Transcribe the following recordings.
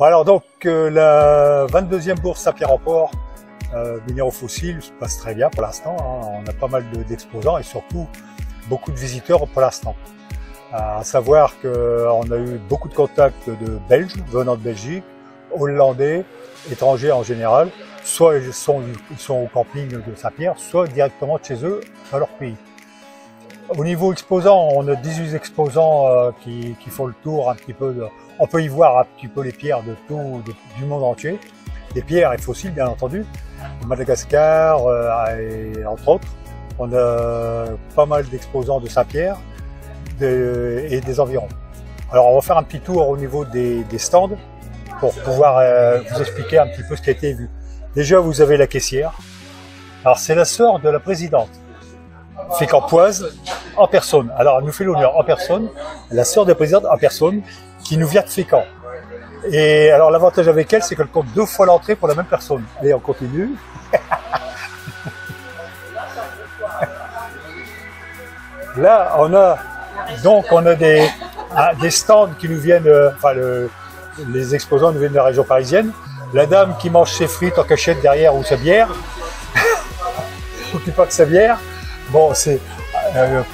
Bon, alors donc la 22e bourse Saint-Pierre-en-Port minéraux fossiles se passe très bien pour l'instant. Hein. On a pas mal d'exposants et surtout beaucoup de visiteurs pour l'instant. À savoir qu'on a eu beaucoup de contacts de Belges venant de Belgique, Hollandais, étrangers en général. Soit ils sont au camping de Saint-Pierre, soit directement de chez eux dans leur pays. Au niveau exposants, on a 18 exposants qui font le tour un petit peu. On peut y voir un petit peu les pierres de tout du monde entier, des pierres et fossiles bien entendu, de Madagascar et entre autres. On a pas mal d'exposants de Saint-Pierre et des environs. Alors on va faire un petit tour au niveau des stands pour pouvoir vous expliquer un petit peu ce qui a été vu. Déjà vous avez la caissière. Alors c'est la sœur de la présidente. Fécampoise en personne. Alors elle nous fait l'honneur en personne, la sœur de la présidente en personne, qui nous vient de Fécamp. Et alors l'avantage avec elle, c'est qu'elle compte 2 fois l'entrée pour la même personne. Allez, on continue. Là, on a des stands qui nous viennent, les exposants nous viennent de la région parisienne. La dame qui mange ses frites en cachette derrière ou sa bière, ou qui pack sa bière. Bon, c'est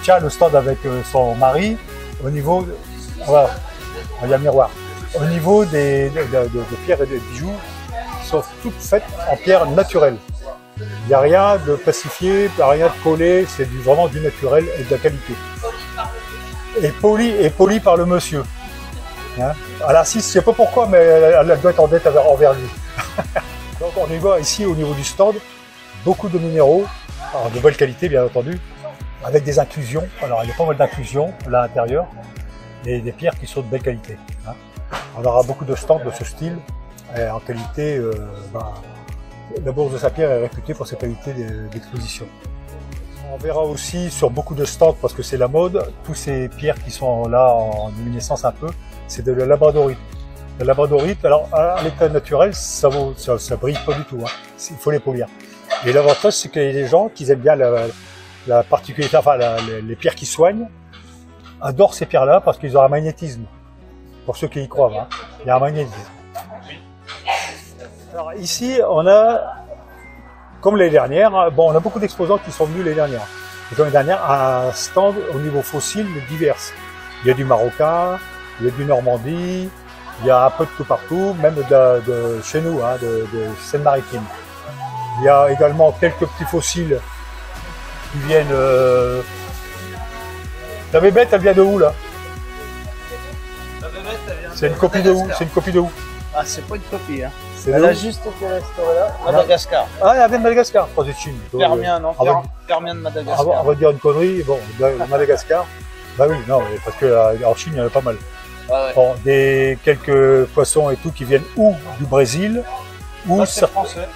tient le stand avec son mari au niveau, voilà, il y a le miroir. Au niveau de pierres et de bijoux qui sont toutes faites en pierre naturelle. Il n'y a rien de plastifié, rien de collé, c'est vraiment du naturel et de la qualité. Et poli par le monsieur. Hein, à l'assise, je ne sais pas pourquoi, mais elle doit être en dette envers lui. Donc on y voit ici au niveau du stand, beaucoup de minéraux, alors de bonne qualité bien entendu, avec des inclusions. Alors il y a pas mal d'inclusions à l'intérieur, et des pierres qui sont de belle qualité. Hein. On aura beaucoup de stands de ce style, et en qualité, la bourse de Saint-Pierre est réputée pour sa qualité d'exposition. On verra aussi sur beaucoup de stands, parce que c'est la mode, tous ces pierres qui sont là en luminescence un peu, c'est de la labradorite. La labradorite, alors à l'état naturel, ça brille pas du tout, hein. Il faut les polir. Et l'avantage, c'est qu'il y a des gens qui aiment bien la particularité, enfin les pierres qui soignent, adorent ces pierres-là parce qu'ils ont un magnétisme. Pour ceux qui y croient, hein. Il y a un magnétisme. Alors ici, on a, comme l'année dernière, bon, on a beaucoup d'exposants qui sont venus l'année dernière. Et comme l'année dernière, un stand au niveau fossile divers. Il y a du marocain, il y a du Normandie, il y a un peu de tout partout, même de chez nous, hein, de Seine-Maritime. Il y a également quelques petits fossiles qui viennent... La bébête, elle vient de où, là? La bébête, elle vient de... C'est une copie de où? C'est une copie de où? Ah, c'est pas une copie, hein. Elle a juste été restaurée là. Madagascar. Ah, elle vient de Madagascar, pas de Chine. Permien, non, Permien de Madagascar. On va dire une connerie, bon, de Madagascar. Bah oui, non, parce qu'en Chine, il y en a pas mal. Ah ouais. Bon, quelques poissons et tout qui viennent ou du Brésil, ou c'est français.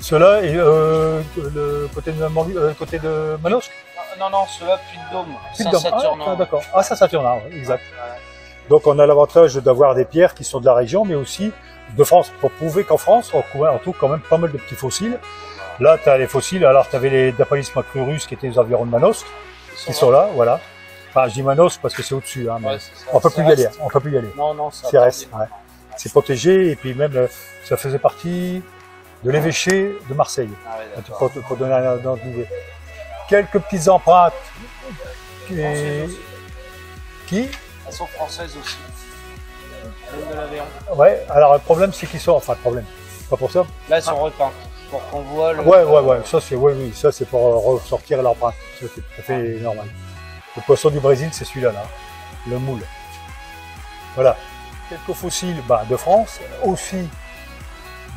Ceux-là, et le côté de Manosque. Non, ceux-là, Puy-de-Dôme. Saint-Saturnin. Ah, d'accord. Ah, Saint-Saturnin, ouais, exact. Ouais. Donc, on a l'avantage d'avoir des pierres qui sont de la région, mais aussi de France, pour prouver qu'en France, on trouve quand même pas mal de petits fossiles. Là, tu as les fossiles, alors tu avais les Dapalis macrurus qui étaient aux environs de Manosque, qui sont là, voilà. Enfin, je dis Manosque parce que c'est au-dessus, hein, mais ouais, on peut plus y aller, on peut plus y aller. Non, c'est reste, ouais. C'est protégé, et puis même, ça faisait partie de l'évêché de Marseille, pour donner un ordre d'idée. Quelques petites empreintes qui... Elles sont françaises aussi. De l'Aveyron. Ouais, alors le problème c'est qu'ils sont, enfin le problème, pas pour ça. Là elles sont repeintes, pour qu'on voit le... Ouais, ça c'est, oui, ça c'est pour ressortir l'empreinte, ça c'est tout à fait normal. Le poisson du Brésil c'est celui-là, là, le moule. Voilà. Quelques fossiles de France, aussi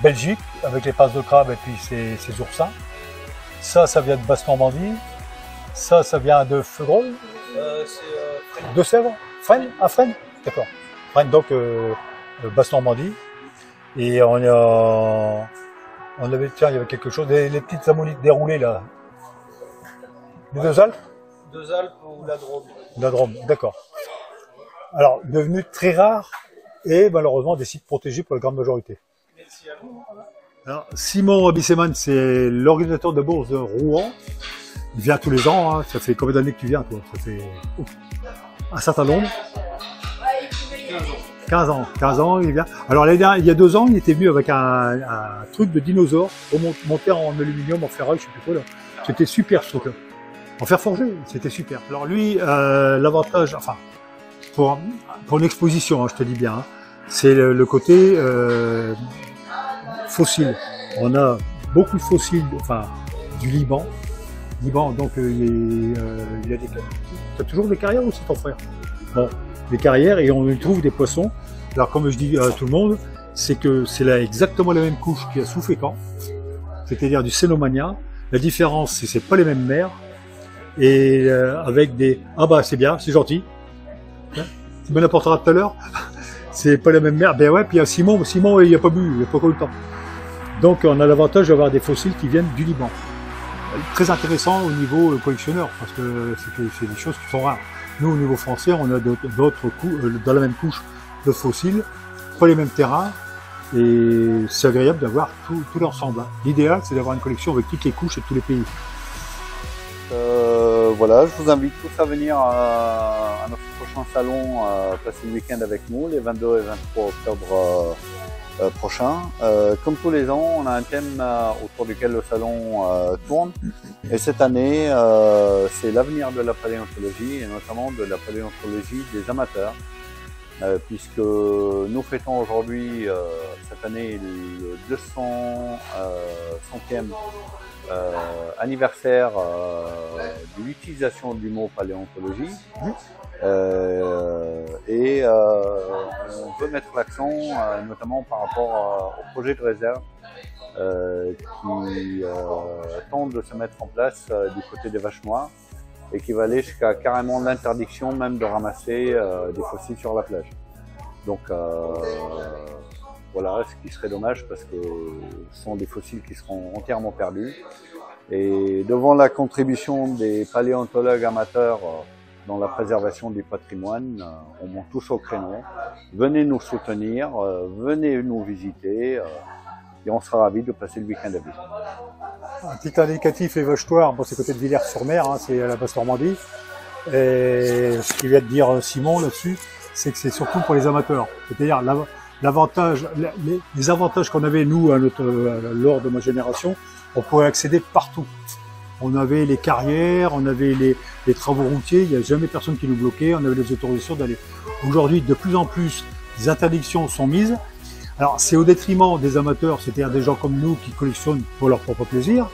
Belgique, avec les passes de crabe et puis ces oursins. Ça vient de Basse-Normandie. Ça vient de Feugerolles. De Sèvres. Fresnes. À Fresnes. D'accord. Fresnes, donc Basse-Normandie. Et on avait, tiens, il y avait quelque chose, les petites ammonites déroulées là. Les Deux Alpes. Deux Alpes ou la Drôme. La Drôme, d'accord. Alors, devenu très rare et malheureusement des sites protégés pour la grande majorité. Merci à vous. Alors, Simon Bisseman, c'est l'organisateur de bourse de Rouen. Il vient tous les ans, hein. Ça fait combien d'années que tu viens, toi? Ça fait un certain nombre. 15 ans, il vient. Alors il y a 2 ans, il était venu avec un truc de dinosaure, monté en aluminium, en ferraille, je sais plus quoi là. C'était super ce truc-là. En fer forgé, c'était super. Alors lui, l'avantage, enfin, pour une exposition, hein, je te dis bien, hein, c'est le côté fossile. On a beaucoup de fossiles, enfin, du Liban. Donc il y a des... T'as toujours des carrières ou c'est ton frère? Bon, des carrières et on y trouve des poissons. Alors comme je dis à tout le monde, c'est que c'est là exactement la même couche qu'il y a sous Fécamp, c'est-à-dire du Cénomania. La différence, c'est que c'est pas les mêmes mers et avec des... Ah bah c'est bien, c'est gentil. Tu me l'apporteras tout à l'heure. C'est pas la même mer. Ben ouais, puis il y a Simon, il a pas bu, il a pas eu le temps. Donc on a l'avantage d'avoir des fossiles qui viennent du Liban. Très intéressant au niveau collectionneur, parce que c'est des choses qui sont rares. Nous, au niveau français, on a d'autres dans la même couche de fossiles, pas les mêmes terrains, et c'est agréable d'avoir tout l'ensemble. L'idéal, c'est d'avoir une collection avec toutes les couches et tous les pays. Voilà, je vous invite tous à venir à notre prochain salon, passer le week-end avec nous, les 22 et 23 octobre prochains. Comme tous les ans, on a un thème autour duquel le salon tourne. Et cette année, c'est l'avenir de la paléontologie, et notamment de la paléontologie des amateurs. Puisque nous fêtons aujourd'hui, cette année, le 200e anniversaire de l'utilisation du mot paléontologie. Et on veut mettre l'accent notamment par rapport au projet de réserve qui tente de se mettre en place du côté des vaches noires et qui va aller jusqu'à carrément l'interdiction même de ramasser des fossiles sur la plage. Donc voilà, ce qui serait dommage parce que ce sont des fossiles qui seront entièrement perdus. Et devant la contribution des paléontologues amateurs dans la préservation du patrimoine, on monte tous au créneau. Venez nous soutenir, venez nous visiter et on sera ravis de passer le week-end à vous. Un petit indicatif, les vaches-toires, bon, c'est côté de Villers-sur-Mer, hein, c'est à la Basse-Normandie. Et ce qu'il vient de dire Simon là-dessus, c'est que c'est surtout pour les amateurs. C'est-à-dire l'avantage, les avantages qu'on avait nous lors de ma génération, on pouvait accéder partout. On avait les carrières, on avait les travaux routiers, il n'y a jamais personne qui nous bloquait, on avait les autorisations d'aller. Aujourd'hui, de plus en plus, les interdictions sont mises. Alors, c'est au détriment des amateurs, c'est-à-dire des gens comme nous qui collectionnent pour leur propre plaisir.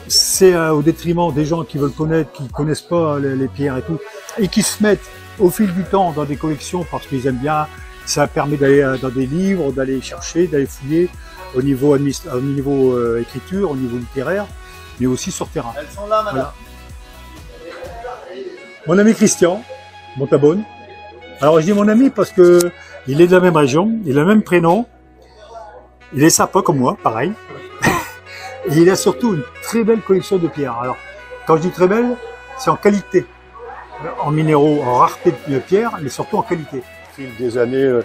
C'est au détriment des gens qui veulent connaître, qui connaissent pas les pierres et tout, et qui se mettent au fil du temps dans des collections parce qu'ils aiment bien. Ça permet d'aller dans des livres, d'aller chercher, d'aller fouiller au niveau écriture, au niveau littéraire, mais aussi sur terrain. Elles sont là, madame. Voilà. Mon ami Christian Montabonne. Alors je dis mon ami parce que il est de la même région, il a le même prénom, il est sympa comme moi, pareil. Et il a surtout une très belle collection de pierres. Alors, quand je dis très belle, c'est en qualité, en minéraux, en rareté de pierres, mais surtout en qualité. Au fil des années,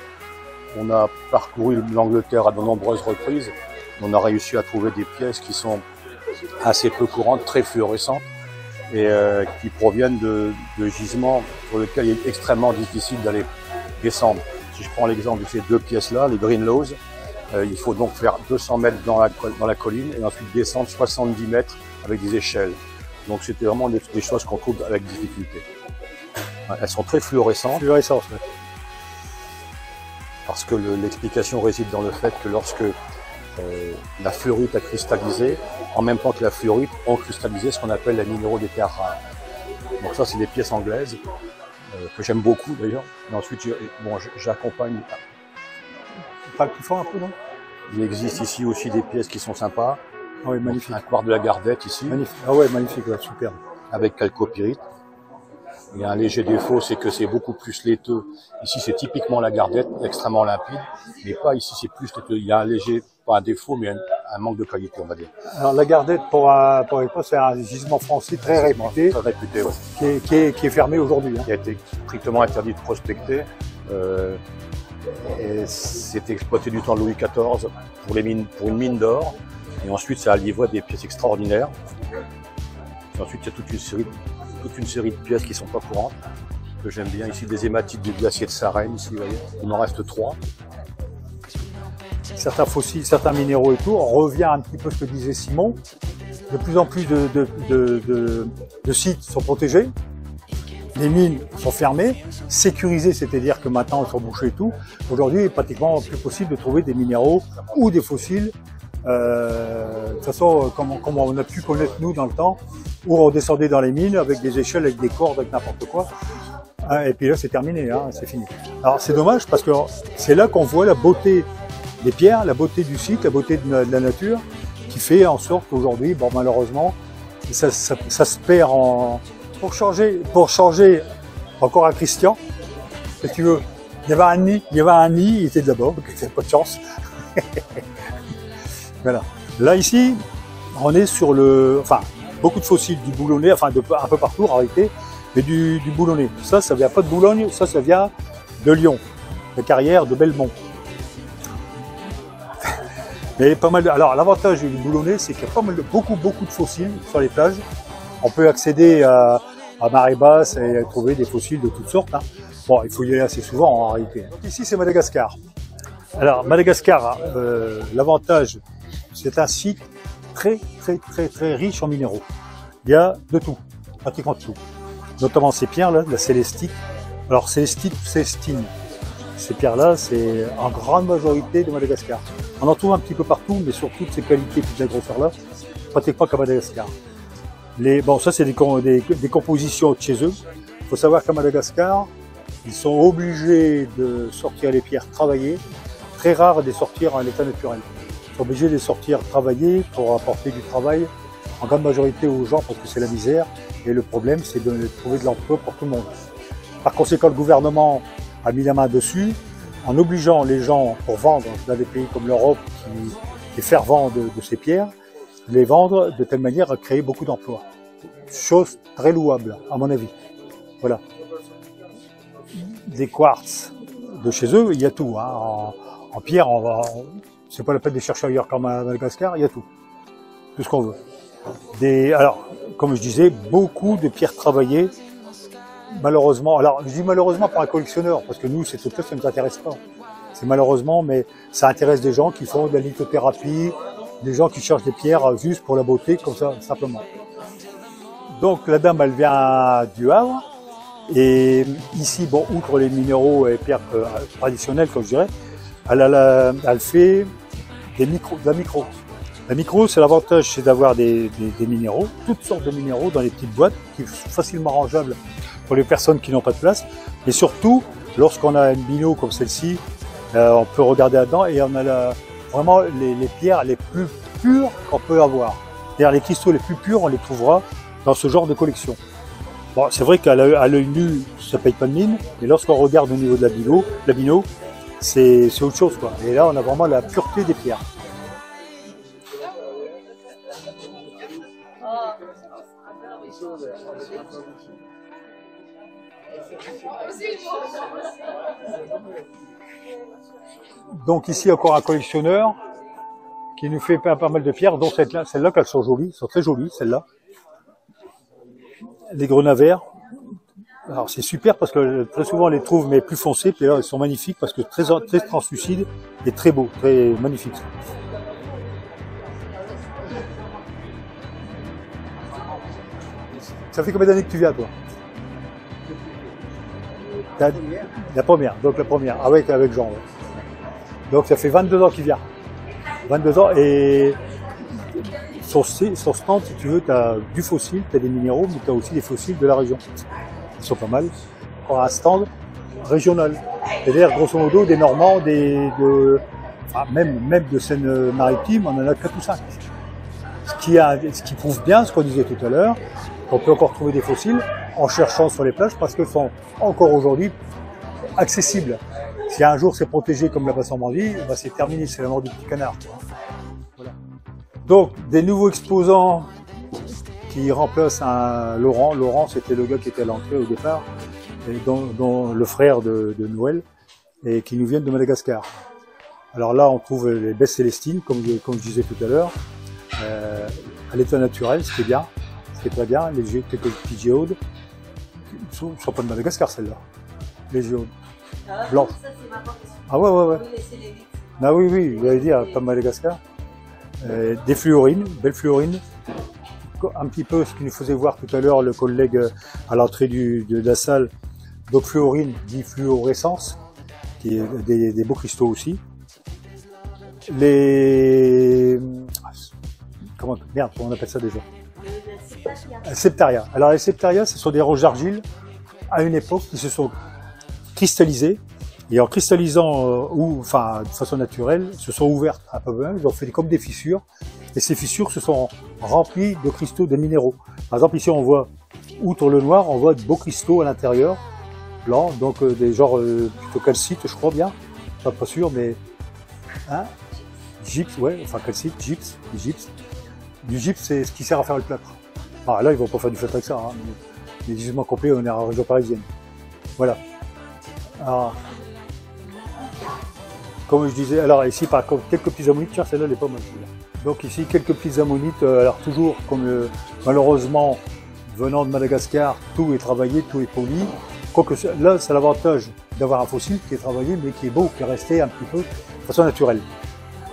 on a parcouru l'Angleterre à de nombreuses reprises. On a réussi à trouver des pièces qui sont assez peu courantes, très fluorescentes, et qui proviennent de gisements pour lesquels il est extrêmement difficile d'aller descendre. Si je prends l'exemple de ces deux pièces-là, les Greenlaws, il faut donc faire 200 mètres dans la colline et ensuite descendre 70 mètres avec des échelles. Donc c'était vraiment des choses qu'on trouve avec difficulté. Elles sont très fluorescentes. Fluorescence, ouais. Parce que l'explication réside dans le fait que lorsque la fluorite a cristallisé, en même temps que la fluorite ont cristallisé ce qu'on appelle les minéraux des terres rares. Donc ça, c'est des pièces anglaises que j'aime beaucoup d'ailleurs. Et ensuite, j'accompagne. Pas plus fort un peu, non? Il existe ici aussi des pièces qui sont sympas. Ah oui, magnifique. Un quartz de la Gardette ici. Magnifique. Ah ouais, magnifique, ouais, superbe. Avec chalcopyrite. Il y a un léger défaut, c'est que c'est beaucoup plus laiteux. Ici, c'est typiquement la Gardette, extrêmement limpide. Mais pas ici, c'est plus laiteux. Il y a un léger, pas un défaut, mais un manque de qualité, on va dire. Alors la Gardette, pour l'époque, c'est un gisement français très réputé. Très réputé, ouais. Qui est fermé aujourd'hui. Hein. Qui a été strictement interdit de prospecter. Et c'était exploité du temps de Louis XIV pour une mine d'or. Et ensuite, ça a livré des pièces extraordinaires. Et ensuite, il y a toute une série de pièces qui ne sont pas courantes. que j'aime bien. Ici, des hématites du glacier de Sarenne, ici, vous voyez. Il m'en reste 3. Certains fossiles, certains minéraux et tout. On revient un petit peu à ce que disait Simon. De plus en plus de sites sont protégés. Les mines sont fermées, sécurisées, c'est-à-dire que maintenant elles sont bouchées et tout. Aujourd'hui, il est pratiquement plus possible de trouver des minéraux ou des fossiles. De toute façon, comme on a pu connaître nous dans le temps, où on descendait dans les mines avec des échelles, avec des cordes, avec n'importe quoi. Et puis là, c'est terminé, hein, c'est fini. Alors c'est dommage parce que c'est là qu'on voit la beauté des pierres, la beauté du site, la beauté de la nature, qui fait en sorte qu'aujourd'hui, bon, malheureusement, ça se perd en... Pour changer encore à Christian, si tu veux, il y avait un nid, il était de là-bas, donc il n'avait pas de chance. Voilà. Là, ici, on est sur beaucoup de fossiles du Boulonnais, un peu partout, en réalité, mais du Boulonnais. Ça vient pas de Boulogne, ça vient de Lyon, de Carrière, de Belmont. Mais pas mal alors, l'avantage du Boulonnais, c'est qu'il y a beaucoup de fossiles sur les plages. On peut accéder à marée basse et trouver des fossiles de toutes sortes. Hein. Bon, il faut y aller assez souvent en réalité. Donc ici, c'est Madagascar. Alors, Madagascar, l'avantage, c'est un site très riche en minéraux. Il y a de tout, pratiquement de tout. Notamment ces pierres-là, la célestite. Alors, célestine. Ces pierres-là, c'est en grande majorité de Madagascar. On en trouve un petit peu partout, mais sur toutes ces qualités, toute la grosseur-là, pratiquement qu'à Madagascar. Bon, ça, c'est des compositions de chez eux. Il faut savoir qu'à Madagascar, ils sont obligés de sortir les pierres travaillées. Très rare de les sortir en état naturel. Ils sont obligés de les sortir travaillées pour apporter du travail en grande majorité aux gens parce que c'est la misère. Et le problème, c'est de trouver de l'emploi pour tout le monde. Par conséquent, le gouvernement a mis la main dessus en obligeant les gens pour vendre dans des pays comme l'Europe qui faire vendre de ces pierres, les vendre de telle manière à créer beaucoup d'emplois. Chose très louable, à mon avis. Voilà. Des quartz de chez eux, il y a tout. Hein. En pierre, c'est pas la peine de chercher ailleurs qu'en Madagascar, il y a tout. Tout ce qu'on veut. Alors, comme je disais, beaucoup de pierres travaillées. Malheureusement, alors je dis malheureusement pour un collectionneur, parce que nous, ces trucs-là, ça ne nous intéresse pas. C'est malheureusement, mais ça intéresse des gens qui font de la lithothérapie, des gens qui cherchent des pierres juste pour la beauté, comme ça, simplement. Donc la dame, elle vient du Havre, et ici, bon, outre les minéraux et pierres traditionnelles, comme je dirais, elle fait de la micro. La micro, c'est l'avantage, c'est d'avoir des minéraux, toutes sortes de minéraux dans les petites boîtes, qui sont facilement rangeables pour les personnes qui n'ont pas de place. Et surtout, lorsqu'on a une bino comme celle-ci, on peut regarder là-dedans et on a vraiment les pierres les plus pures qu'on peut avoir. C'est-à-dire les cristaux les plus purs, on les trouvera dans ce genre de collection. Bon, c'est vrai qu'à l'œil nu, ça paye pas de mine, mais lorsqu'on regarde au niveau de la bino, c'est autre chose, quoi. Et là, on a vraiment la pureté des pierres. Donc ici encore un collectionneur qui nous fait pas mal de pierres, dont celle-là, qu'elles sont jolies, sont très jolies, celles-là. Les grenats. Alors c'est super parce que très souvent on les trouve mais plus foncés, puis là elles sont magnifiques parce que très translucides et très beaux, très magnifiques. Ça fait combien d'années que tu viens, toi? La première, donc la première, avec Jean. Ouais. Donc ça fait 22 ans qu'il vient. 22 ans et sur stand, si tu veux, tu as du fossile, tu as des minéraux, mais tu as aussi des fossiles de la région. Ils sont pas mal. Encore un stand régional. C'est-à-dire, grosso modo, des Normands, même de Seine-Maritime, on en a 4 ou 5. Ce qui prouve bien ce qu'on disait tout à l'heure, qu'on peut encore trouver des fossiles en cherchant sur les plages parce qu'ils sont encore aujourd'hui accessibles. Si un jour c'est protégé comme la Basse-Normandie, bah c'est terminé, c'est la mort du petit canard. Voilà. Donc, des nouveaux exposants qui remplacent un Laurent. Laurent, c'était le gars qui était à l'entrée au départ, et dont le frère de Noël, et qui nous viennent de Madagascar. Alors là, on trouve les baies célestines, comme je disais tout à l'heure, à l'état naturel, ce qui est bien, ce qui est très bien, quelques petits géodes, ne sont pas de Madagascar, celles-là. Les jaunes. Ah, Blanc. ça, c'est ma question. Ah ouais, ouais, ouais. Oui, laissez les vitres. Ah oui, oui, vous avez dit, pas de Madagascar. Des fluorines, belles fluorines. Un petit peu ce qu'il nous faisait voir tout à l'heure le collègue à l'entrée de la salle. Donc fluorine dit fluorescence, qui est des beaux cristaux aussi. Les... Comment on appelle ça déjà? Septaria. Alors les septaria, ce sont des roches d'argile à une époque qui se sont cristallisées. Et en cristallisant, enfin de façon naturelle, se sont ouvertes un peu même, ils ont fait comme des fissures. Et ces fissures se sont remplies de cristaux, de minéraux. Par exemple, ici on voit, outre le noir, on voit de beaux cristaux à l'intérieur, blancs, donc des genres plutôt calcite, je crois bien. Pas sûr, mais... Hein, gypse, ouais, enfin calcite, gypse, gypse. Du gypse, c'est ce qui sert à faire le plâtre. Ah, là, ils vont pas faire du plâtre avec ça, hein, mais les gisements complets, on est en région parisienne. Voilà. Alors, comme je disais, alors ici, par contre, quelques petites ammonites, tiens, celle-là, elle est pas mal. Donc ici, quelques petites ammonites, alors toujours, comme malheureusement, venant de Madagascar, tout est travaillé, tout est poli. Quoique là, c'est l'avantage d'avoir un fossile qui est travaillé, mais qui est beau, qui est resté un petit peu de façon naturelle.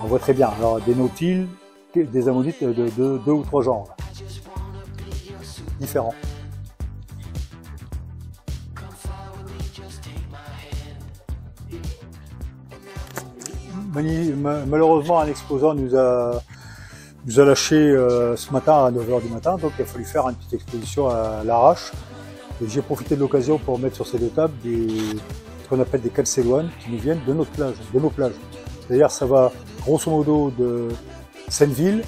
On voit très bien. Alors, des nautiles, des ammonites de 2 ou 3 genres. Là. Différents. Malheureusement, un exposant nous a lâché ce matin à 9h du matin, donc il a fallu faire une petite exposition à l'arrache. Et j'ai profité de l'occasion pour mettre sur ces deux tables ce qu'on appelle des calcédoines qui nous viennent de notre plage, de nos plages. C'est-à-dire ça va grosso modo de Seineville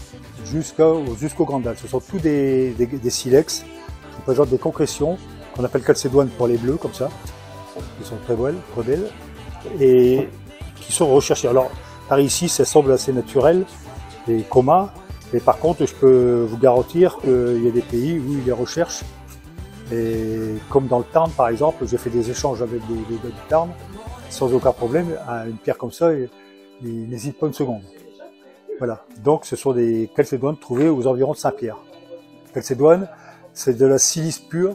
jusqu'au Grand Dalles. Ce sont tous des silex qui présentent des concrétions qu'on appelle calcédoines pour les bleus, comme ça. Ils sont très belles, et qui sont recherchés. Alors, par ici, ça semble assez naturel et commun, mais par contre, je peux vous garantir qu'il y a des pays où ils les recherchent. Et comme dans le Tarn, par exemple, j'ai fait des échanges avec des gars du Tarn, sans aucun problème. Une pierre comme ça, ils n'hésitent pas une seconde. Voilà. Donc, ce sont des calcédoines trouvées aux environs de Saint-Pierre. Calcédoine, c'est de la silice pure,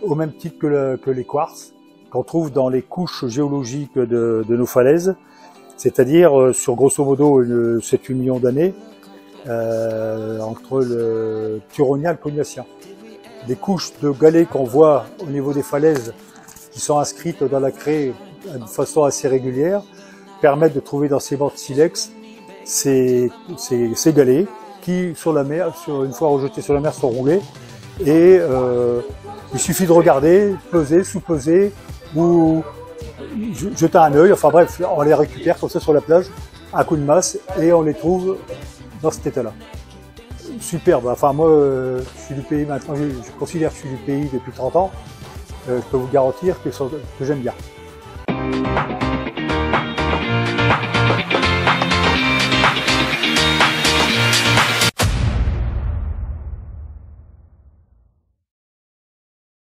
au même titre que les quartz, qu'on trouve dans les couches géologiques de nos falaises, c'est-à-dire sur grosso modo 7-8 millions d'années, entre le Turonien et le Cognassien. Des couches de galets qu'on voit au niveau des falaises, qui sont inscrites dans la craie de façon assez régulière, permettent de trouver dans ces bancs de silex ces galets qui, sur la mer, une fois rejetés sur la mer, sont roulés. Et il suffit de regarder, peser, sous-peser, ou jeter un œil. Enfin bref, on les récupère comme ça sur la plage, à coup de masse, et on les trouve dans cet état-là. Superbe. Enfin moi, je suis du pays maintenant, je considère que je suis du pays depuis 30 ans. Je peux vous garantir que j'aime bien.